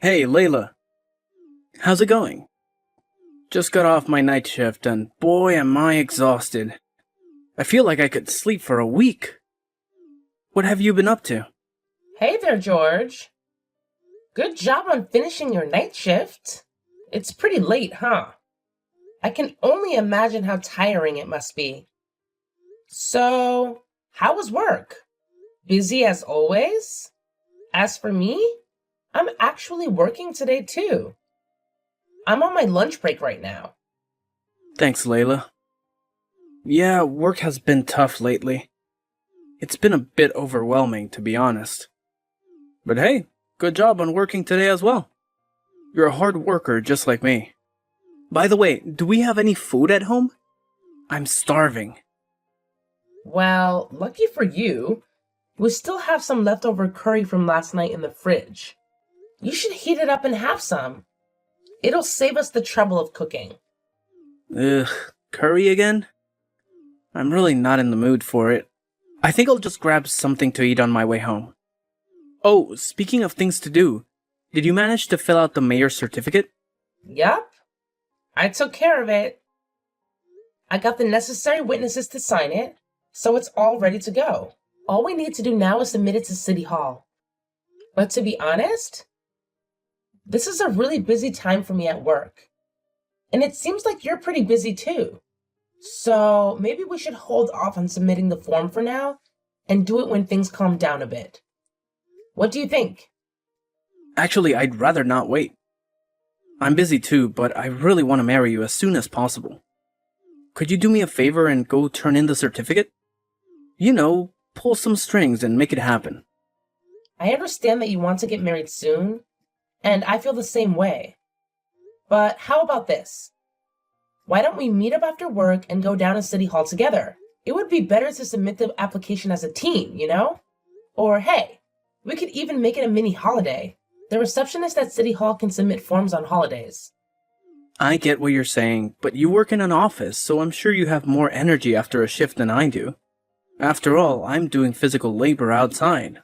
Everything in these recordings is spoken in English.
Hey, Layla. How's it going? Just got off my night shift and boy am I exhausted. I feel like I could sleep for a week. What have you been up to? Hey there, George. Good job on finishing your night shift. It's pretty late, huh? I can only imagine how tiring it must be. So, how was work? Busy as always? As for me, I'm actually working today too. I'm on my lunch break right now. Thanks, Layla. Yeah, work has been tough lately. It's been a bit overwhelming, to be honest. But hey, good job on working today as well. You're a hard worker just like me. By the way, do we have any food at home? I'm starving. Well, lucky for you, we still have some leftover curry from last night in the fridge. You should heat it up and have some. It'll save us the trouble of cooking. Ugh, curry again? I'm really not in the mood for it. I think I'll just grab something to eat on my way home. Oh, speaking of things to do, did you manage to fill out the mayor's certificate? Yup, I took care of it. I got the necessary witnesses to sign it, so it's all ready to go. All we need to do now is submit it to City Hall. But to be honest, this is a really busy time for me at work. And it seems like you're pretty busy too. So maybe we should hold off on submitting the form for now and do it when things calm down a bit. What do you think? Actually, I'd rather not wait. I'm busy too, but I really want to marry you as soon as possible. Could you do me a favor and go turn in the certificate? You know, pull some strings and make it happen. I understand that you want to get married soon, and I feel the same way. But how about this? Why don't we meet up after work and go down to City Hall together? It would be better to submit the application as a team, you know? Or hey, we could even make it a mini holiday. The receptionist at City Hall can submit forms on holidays. I get what you're saying, but you work in an office, so I'm sure you have more energy after a shift than I do. After all, I'm doing physical labor outside.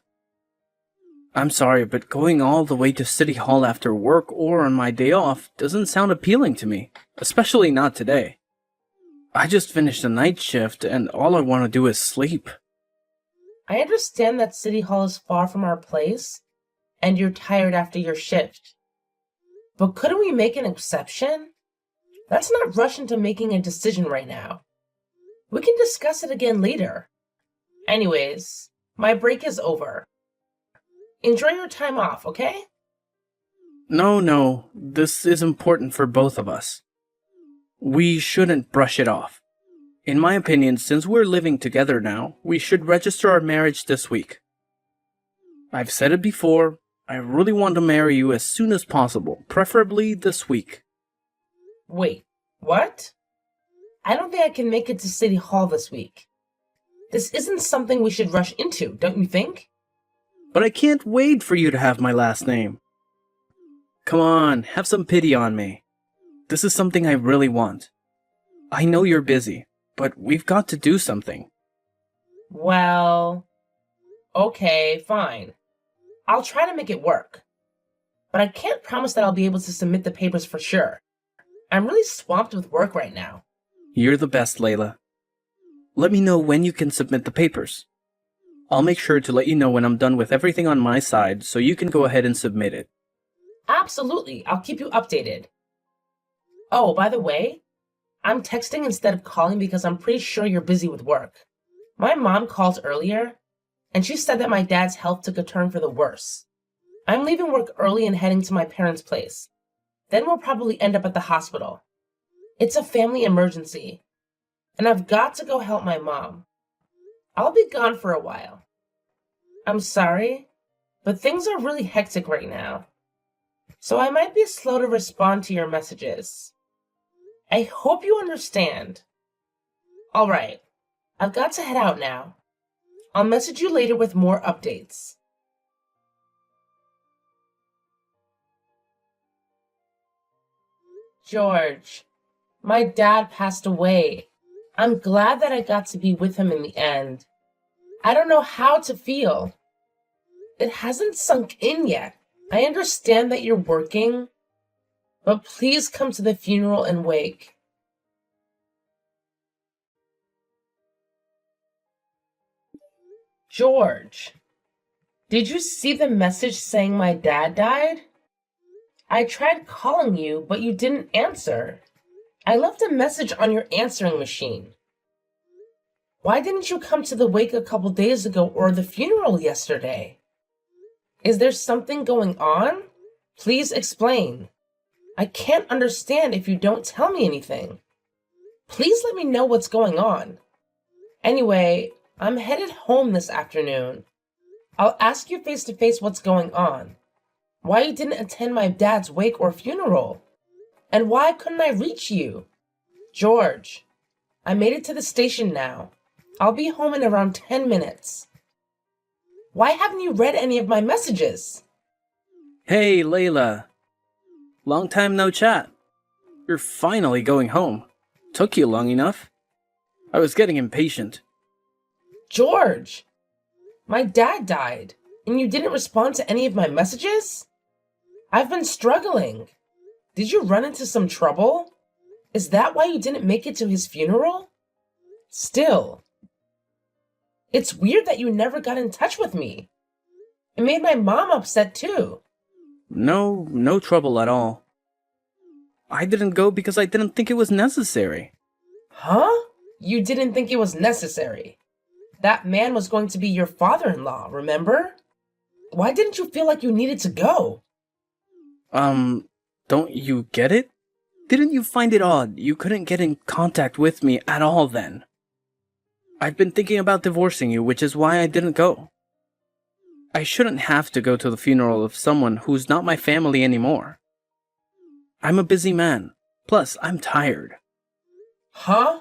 I'm sorry, but going all the way to City Hall after work or on my day off doesn't sound appealing to me, especially not today. I just finished a night shift and all I want to do is sleep. I understand that City Hall is far from our place, and you're tired after your shift. But couldn't we make an exception? Let's not rush into making a decision right now. We can discuss it again later. Anyways, my break is over. Enjoy your time off, okay? No, this is important for both of us. We shouldn't brush it off. In my opinion, since we're living together now, we should register our marriage this week. I've said it before, I really want to marry you as soon as possible, preferably this week. Wait, what? I don't think I can make it to City Hall this week. This isn't something we should rush into, don't you think? But I can't wait for you to have my last name. Come on, have some pity on me. This is something I really want. I know you're busy, but we've got to do something. Well, okay, fine. I'll try to make it work. But I can't promise that I'll be able to submit the papers for sure. I'm really swamped with work right now. You're the best, Layla. Let me know when you can submit the papers. I'll make sure to let you know when I'm done with everything on my side so you can go ahead and submit it. Absolutely, I'll keep you updated. Oh, by the way, I'm texting instead of calling because I'm pretty sure you're busy with work. My mom called earlier, and she said that my dad's health took a turn for the worse. I'm leaving work early and heading to my parents' place. Then we'll probably end up at the hospital. It's a family emergency, and I've got to go help my mom. I'll be gone for a while. I'm sorry, but things are really hectic right now, so I might be slow to respond to your messages. I hope you understand. Alright, I've got to head out now. I'll message you later with more updates. George, my dad passed away. I'm glad that I got to be with him in the end. I don't know how to feel. It hasn't sunk in yet, I understand that you're working, but please come to the funeral and wake. George, did you see the message saying my dad died? I tried calling you, but you didn't answer. I left a message on your answering machine. Why didn't you come to the wake a couple days ago or the funeral yesterday? Is there something going on? Please explain. I can't understand if you don't tell me anything. Please let me know what's going on. Anyway, I'm headed home this afternoon. I'll ask you face to face what's going on. Why you didn't attend my dad's wake or funeral? And why couldn't I reach you? George, I made it to the station now. I'll be home in around 10 minutes. Why haven't you read any of my messages? Hey, Layla. Long time no chat. You're finally going home. Took you long enough. I was getting impatient. George, my dad died, and you didn't respond to any of my messages? I've been struggling. Did you run into some trouble? Is that why you didn't make it to his funeral? Still, it's weird that you never got in touch with me. It made my mom upset too. No trouble at all. I didn't go because I didn't think it was necessary. Huh? You didn't think it was necessary? That man was going to be your father-in-law, remember? Why didn't you feel like you needed to go? Don't you get it? Didn't you find it odd you couldn't get in contact with me at all then? I've been thinking about divorcing you, which is why I didn't go. I shouldn't have to go to the funeral of someone who's not my family anymore. I'm a busy man. Plus, I'm tired. Huh?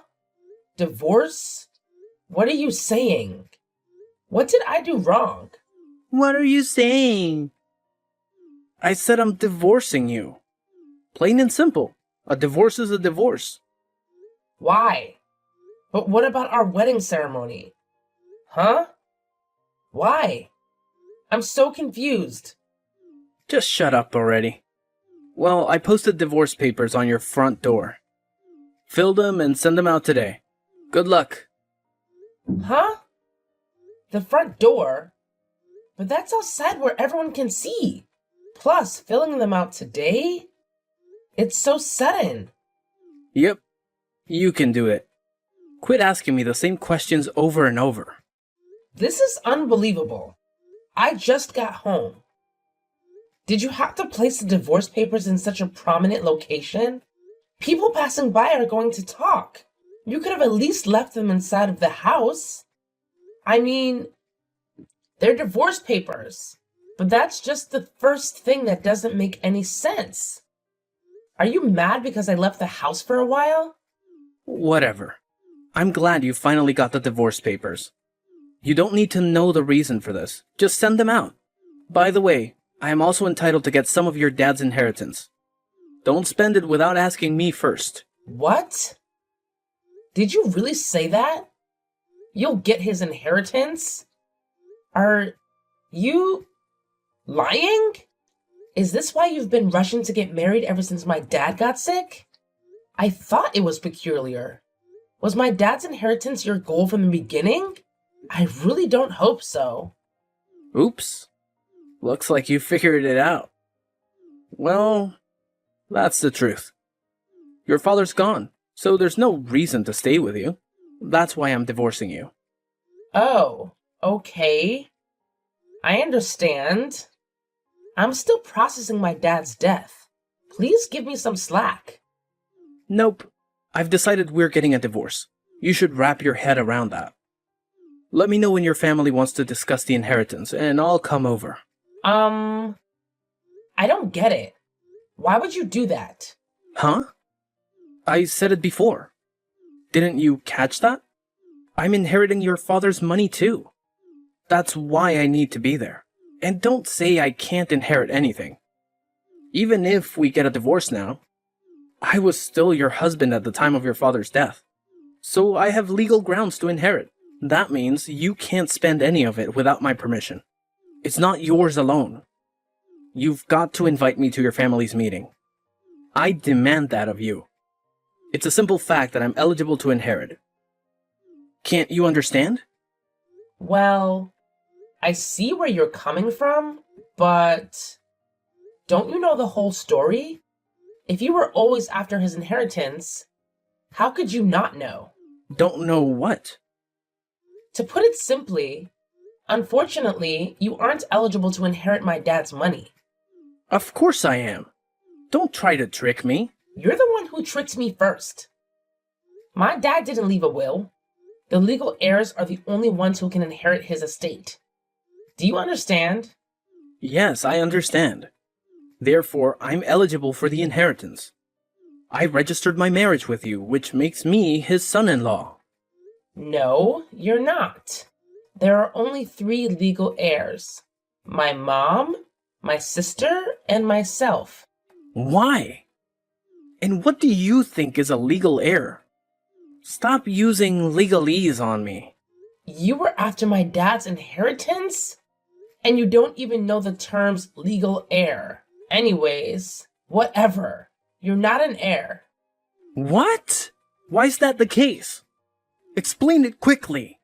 Divorce? What are you saying? What did I do wrong? What are you saying? I said I'm divorcing you. Plain and simple. A divorce is a divorce. Why? But what about our wedding ceremony? Huh? Why? I'm so confused. Just shut up already. Well, I posted divorce papers on your front door. Fill them and send them out today. Good luck. Huh? The front door? But that's outside where everyone can see. Plus, filling them out today? It's so sudden. Yep, you can do it. Quit asking me the same questions over and over. This is unbelievable. I just got home. Did you have to place the divorce papers in such a prominent location? People passing by are going to talk. You could have at least left them inside of the house. I mean, they're divorce papers. But that's just the first thing that doesn't make any sense. Are you mad because I left the house for a while? Whatever. I'm glad you finally got the divorce papers. You don't need to know the reason for this. Just send them out. By the way, I am also entitled to get some of your dad's inheritance. Don't spend it without asking me first. What? Did you really say that? You'll get his inheritance? Are you lying? Is this why you've been rushing to get married ever since my dad got sick? I thought it was peculiar. Was my dad's inheritance your goal from the beginning? I really don't hope so. Oops. Looks like you figured it out. Well, that's the truth. Your father's gone, so there's no reason to stay with you. That's why I'm divorcing you. Oh, okay. I understand. I'm still processing my dad's death. Please give me some slack. Nope. I've decided we're getting a divorce. You should wrap your head around that. Let me know when your family wants to discuss the inheritance, and I'll come over. I don't get it. Why would you do that? Huh? I said it before. Didn't you catch that? I'm inheriting your father's money too. That's why I need to be there. And don't say I can't inherit anything. Even if we get a divorce now, I was still your husband at the time of your father's death. So I have legal grounds to inherit. That means you can't spend any of it without my permission. It's not yours alone. you've got to invite me to your family's meeting. I demand that of you. It's a simple fact that I'm eligible to inherit. Can't you understand? Well, I see where you're coming from, but don't you know the whole story? If you were always after his inheritance, how could you not know? Don't know what? To put it simply, unfortunately, you aren't eligible to inherit my dad's money. Of course I am. Don't try to trick me. You're the one who tricked me first. My dad didn't leave a will. The legal heirs are the only ones who can inherit his estate. Do you understand? Yes, I understand. Therefore, I'm eligible for the inheritance. I registered my marriage with you, which makes me his son-in-law. No, you're not. There are only 3 legal heirs. My mom, my sister, and myself. Why? And what do you think is a legal heir? Stop using legalese on me. You were after my dad's inheritance? And you don't even know the terms legal heir. Anyways, whatever. You're not an heir. What? Why's that the case? Explain it quickly.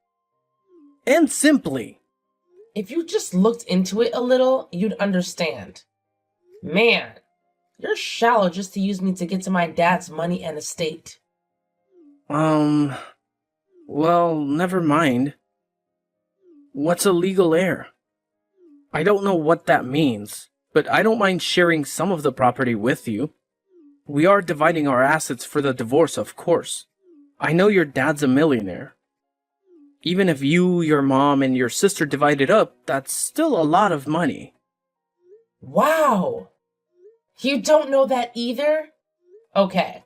And simply. If you just looked into it a little, you'd understand. Man, you're shallow just to use me to get to my dad's money and estate. Well, never mind. What's a legal heir? I don't know what that means, but I don't mind sharing some of the property with you. We are dividing our assets for the divorce, of course. I know your dad's a millionaire. Even if you, your mom, and your sister divide it up, that's still a lot of money. Wow! You don't know that either? Okay,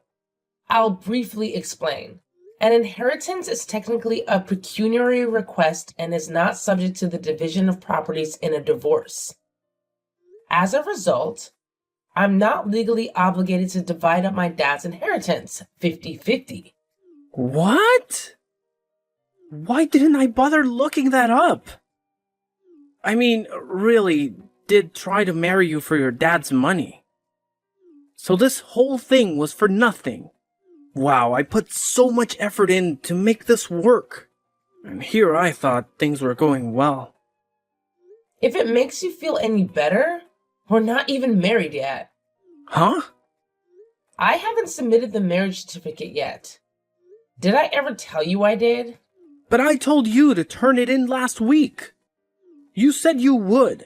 I'll briefly explain. An inheritance is technically a pecuniary request and is not subject to the division of properties in a divorce. As a result, I'm not legally obligated to divide up my dad's inheritance 50-50. What? Why didn't I bother looking that up? I mean, really, did try to marry you for your dad's money. So this whole thing was for nothing. Wow, I put so much effort in to make this work. And here I thought things were going well. If it makes you feel any better, we're not even married yet. Huh? I haven't submitted the marriage certificate yet. Did I ever tell you I did? But I told you to turn it in last week. You said you would.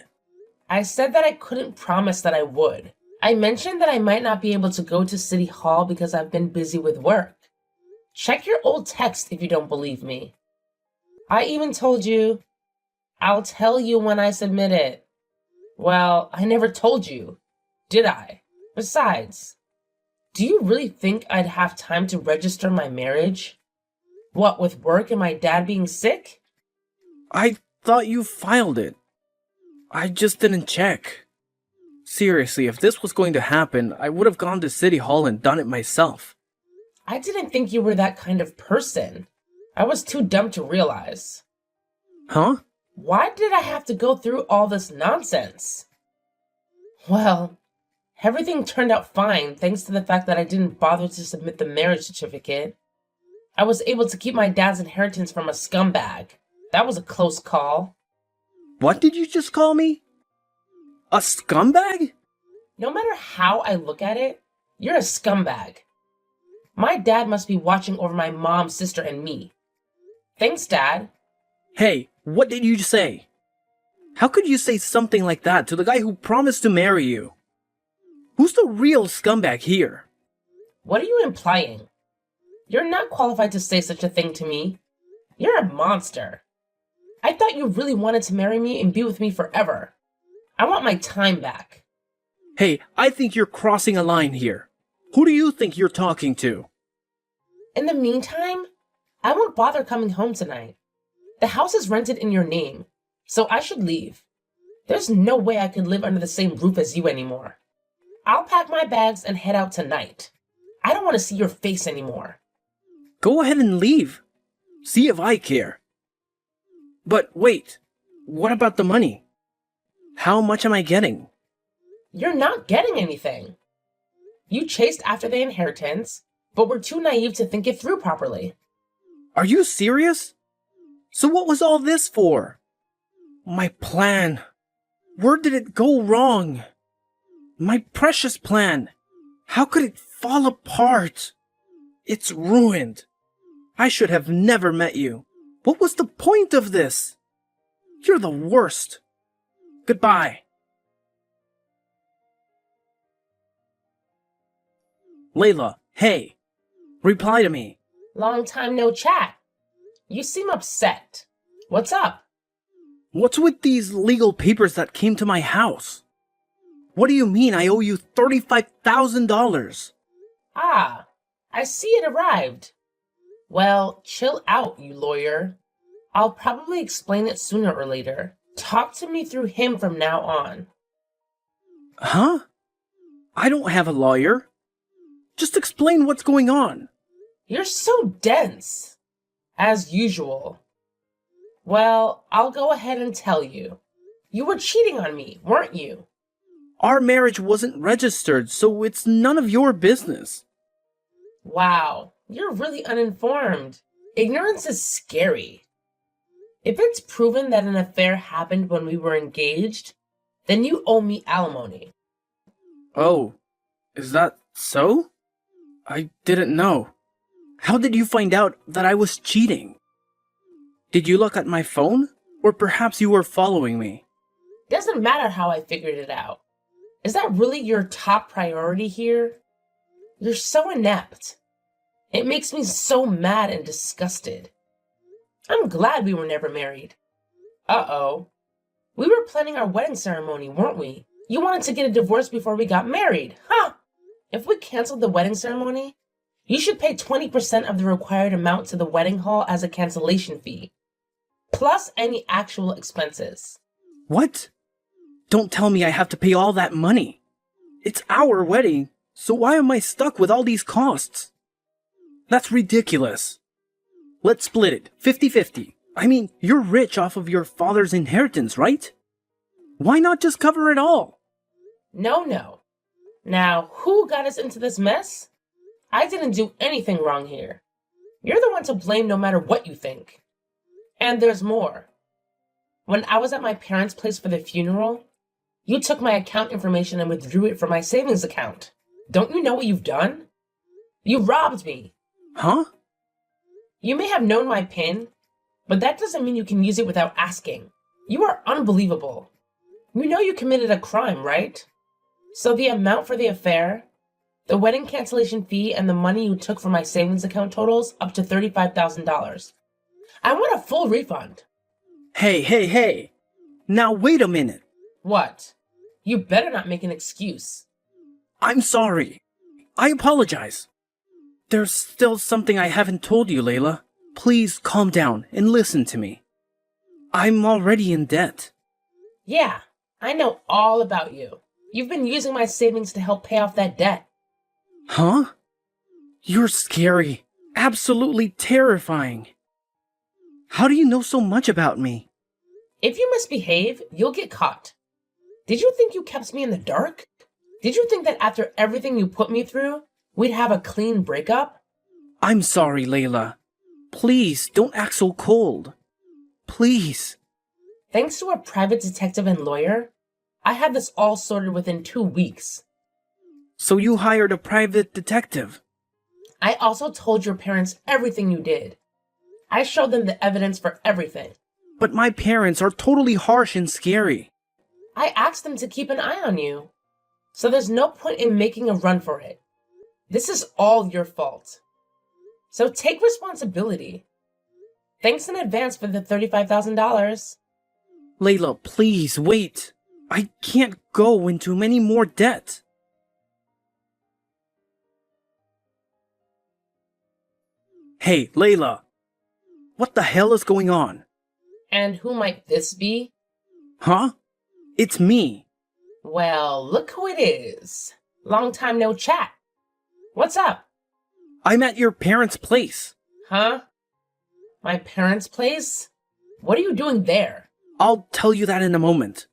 I said that I couldn't promise that I would. I mentioned that I might not be able to go to City Hall because I've been busy with work. Check your old text if you don't believe me. I even told you, I'll tell you when I submit it. Well, I never told you, did I? Besides, do you really think I'd have time to register my marriage? What, with work and my dad being sick? I thought you filed it. I just didn't check. Seriously, if this was going to happen, I would have gone to City Hall and done it myself. I didn't think you were that kind of person. I was too dumb to realize. Huh? Why did I have to go through all this nonsense? Well, everything turned out fine thanks to the fact that I didn't bother to submit the marriage certificate. I was able to keep my dad's inheritance from a scumbag. That was a close call. What did you just call me? A scumbag? No matter how I look at it, you're a scumbag. My dad must be watching over my mom, sister, and me. Thanks, Dad. Hey, what did you say? How could you say something like that to the guy who promised to marry you? Who's the real scumbag here? What are you implying? You're not qualified to say such a thing to me. You're a monster. I thought you really wanted to marry me and be with me forever. I want my time back. Hey, I think you're crossing a line here. Who do you think you're talking to? In the meantime, I won't bother coming home tonight. The house is rented in your name, so I should leave. There's no way I could live under the same roof as you anymore. I'll pack my bags and head out tonight. I don't want to see your face anymore. Go ahead and leave. See if I care. But wait, what about the money? How much am I getting? You're not getting anything. You chased after the inheritance, but were too naive to think it through properly. Are you serious? So what was all this for? My plan. Where did it go wrong? My precious plan. How could it fall apart? It's ruined. I should have never met you. What was the point of this? You're the worst. Goodbye. Layla, hey. Reply to me. Long time no chat. You seem upset. What's up? What's with these legal papers that came to my house? What do you mean I owe you $35,000? Ah, I see it arrived. Well, chill out, you lawyer. I'll probably explain it sooner or later. Talk to me through him from now on. Huh? I don't have a lawyer. Just explain what's going on. You're so dense. As usual. Well, I'll go ahead and tell you. You were cheating on me, weren't you? Our marriage wasn't registered, so it's none of your business. Wow, you're really uninformed. Ignorance is scary. If it's proven that an affair happened when we were engaged, then you owe me alimony. Oh, is that so? I didn't know. How did you find out that I was cheating? Did you look at my phone? Or perhaps you were following me? Doesn't matter how I figured it out. Is that really your top priority here? You're so inept. It makes me so mad and disgusted. I'm glad we were never married. Uh-oh. We were planning our wedding ceremony, weren't we? You wanted to get a divorce before we got married, huh? If we canceled the wedding ceremony, you should pay 20% of the required amount to the wedding hall as a cancellation fee, plus any actual expenses. What? Don't tell me I have to pay all that money. It's our wedding, so why am I stuck with all these costs? That's ridiculous. Let's split it, 50-50. I mean, you're rich off of your father's inheritance, right? Why not just cover it all? No. Now, who got us into this mess? I didn't do anything wrong here. You're the one to blame no matter what you think. And there's more. When I was at my parents' place for the funeral, you took my account information and withdrew it from my savings account. Don't you know what you've done? You robbed me. Huh? You may have known my PIN, but that doesn't mean you can use it without asking. You are unbelievable. You know you committed a crime, right? So the amount for the affair, the wedding cancellation fee, and the money you took from my savings account totals up to $35,000. I want a full refund. Hey. Now wait a minute. What? You better not make an excuse. I'm sorry. I apologize. There's still something I haven't told you, Layla. Please calm down and listen to me. I'm already in debt. Yeah, I know all about you. You've been using my savings to help pay off that debt. Huh? You're scary. Absolutely terrifying. How do you know so much about me? If you misbehave, you'll get caught. Did you think you kept me in the dark? Did you think that after everything you put me through, we'd have a clean breakup? I'm sorry, Layla. Please, don't act so cold. Please. Thanks to a private detective and lawyer, I had this all sorted within 2 weeks. So you hired a private detective? I also told your parents everything you did. I showed them the evidence for everything. But my parents are totally harsh and scary. I asked them to keep an eye on you. So there's no point in making a run for it. This is all your fault. So take responsibility. Thanks in advance for the $35,000. Layla, please, wait. I can't go into any more debt. Hey, Layla. What the hell is going on? And who might this be? Huh? It's me. Well, look who it is. Long time no chat. What's up? I'm at your parents' place. Huh? My parents' place? What are you doing there? I'll tell you that in a moment.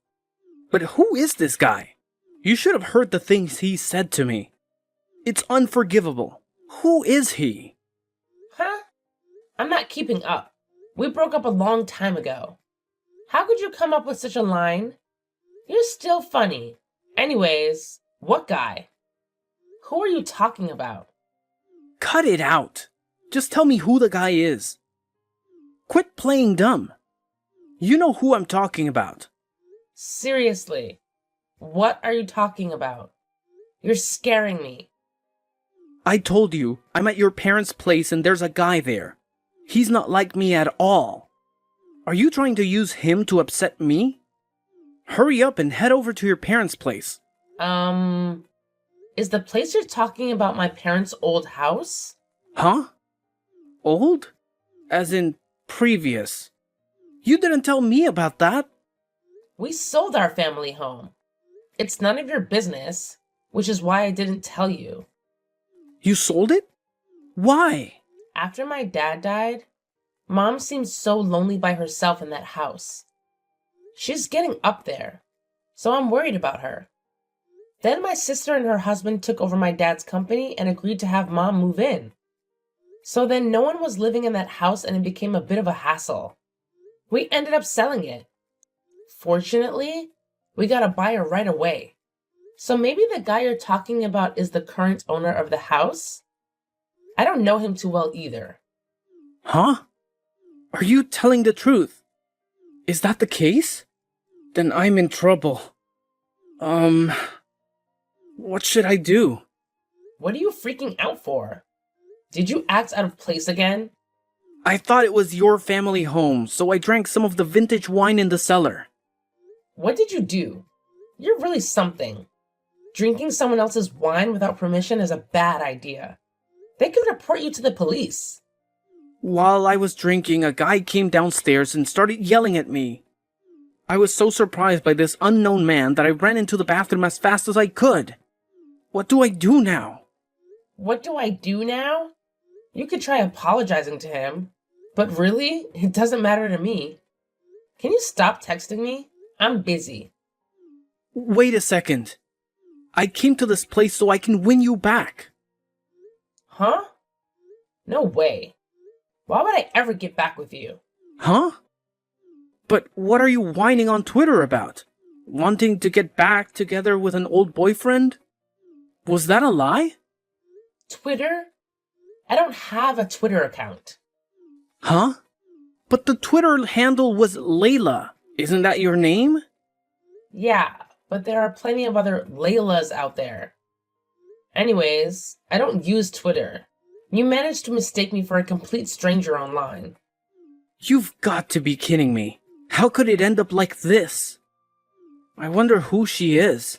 But who is this guy? You should have heard the things he said to me. It's unforgivable. Who is he? Huh? I'm not keeping up. We broke up a long time ago. How could you come up with such a line? You're still funny. Anyways, what guy? Who are you talking about? Cut it out. Just tell me who the guy is. Quit playing dumb. You know who I'm talking about. Seriously, what are you talking about? You're scaring me. I told you, I'm at your parents' place and there's a guy there. He's not like me at all. Are you trying to use him to upset me? Hurry up and head over to your parents' place. Is the place you're talking about my parents' old house? Huh? Old? As in previous. You didn't tell me about that. We sold our family home. It's none of your business, which is why I didn't tell you. You sold it? Why? After my dad died, Mom seemed so lonely by herself in that house. She's getting up there, so I'm worried about her. Then my sister and her husband took over my dad's company and agreed to have Mom move in. So then no one was living in that house and it became a bit of a hassle. We ended up selling it. Fortunately, we got a buyer right away. So maybe the guy you're talking about is the current owner of the house? I don't know him too well either. Huh? Are you telling the truth? Is that the case? Then I'm in trouble. What should I do? What are you freaking out for? Did you act out of place again? I thought it was your family home, so I drank some of the vintage wine in the cellar. What did you do? You're really something. Drinking someone else's wine without permission is a bad idea. They could report you to the police. While I was drinking, a guy came downstairs and started yelling at me. I was so surprised by this unknown man that I ran into the bathroom as fast as I could. What do I do now? What do I do now? You could try apologizing to him. But really, it doesn't matter to me. Can you stop texting me? I'm busy. Wait a second. I came to this place so I can win you back. Huh? No way. Why would I ever get back with you? Huh? But what are you whining on Twitter about? Wanting to get back together with an old boyfriend? Was that a lie? Twitter? I don't have a Twitter account. Huh? But the Twitter handle was Layla. Isn't that your name? Yeah, but there are plenty of other Laylas out there. Anyways, I don't use Twitter. You managed to mistake me for a complete stranger online. You've got to be kidding me. How could it end up like this? I wonder who she is.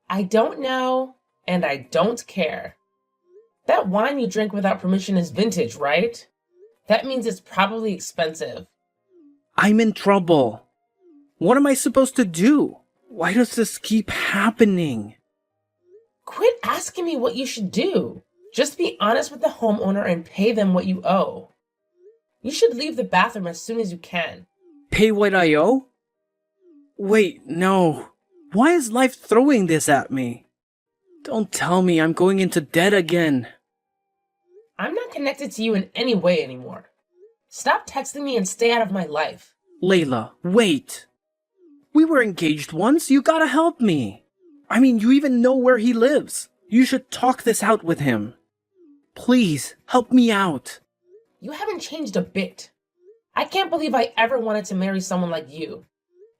I don't know, and I don't care. That wine you drink without permission is vintage, right? That means it's probably expensive. I'm in trouble. What am I supposed to do? Why does this keep happening? Quit asking me what you should do. Just be honest with the homeowner and pay them what you owe. You should leave the bathroom as soon as you can. Pay what I owe? Wait, no. Why is life throwing this at me? Don't tell me I'm going into debt again. I'm not connected to you in any way anymore. Stop texting me and stay out of my life. Layla, wait. We were engaged once, you gotta help me. I mean, you even know where he lives. You should talk this out with him. Please, help me out. You haven't changed a bit. I can't believe I ever wanted to marry someone like you.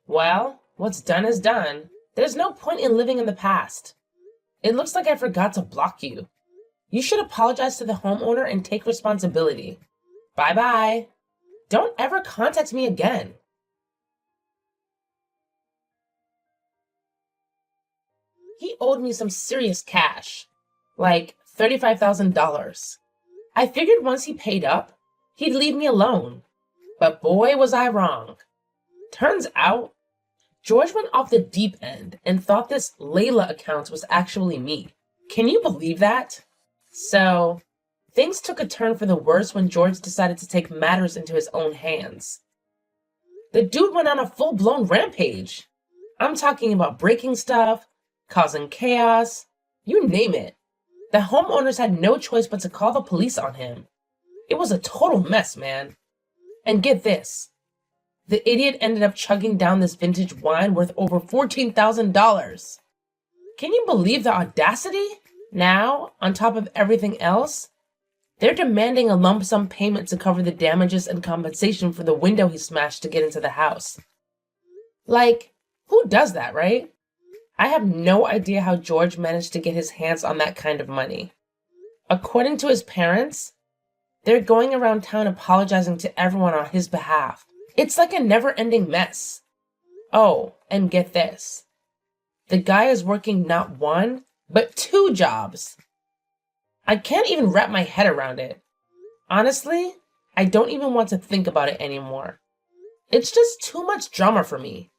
Well, what's done is done. There's no point in living in the past. It looks like I forgot to block you. You should apologize to the homeowner and take responsibility. Bye-bye. Don't ever contact me again. He owed me some serious cash, like $35,000. I figured once he paid up, he'd leave me alone. But boy, was I wrong. Turns out, George went off the deep end and thought this Layla account was actually me. Can you believe that? So, things took a turn for the worse when George decided to take matters into his own hands. The dude went on a full-blown rampage. I'm talking about breaking stuff, causing chaos, you name it. The homeowners had no choice but to call the police on him. It was a total mess, man. And get this. The idiot ended up chugging down this vintage wine worth over $14,000. Can you believe the audacity? Now, on top of everything else, they're demanding a lump sum payment to cover the damages and compensation for the window he smashed to get into the house. Like, who does that, right? I have no idea how George managed to get his hands on that kind of money. According to his parents, they're going around town apologizing to everyone on his behalf. It's like a never-ending mess. Oh, and get this. The guy is working not one, but 2 jobs. I can't even wrap my head around it. Honestly, I don't even want to think about it anymore. It's just too much drama for me.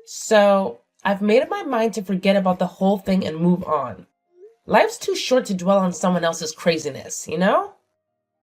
So, I've made up my mind to forget about the whole thing and move on. Life's too short to dwell on someone else's craziness, you know?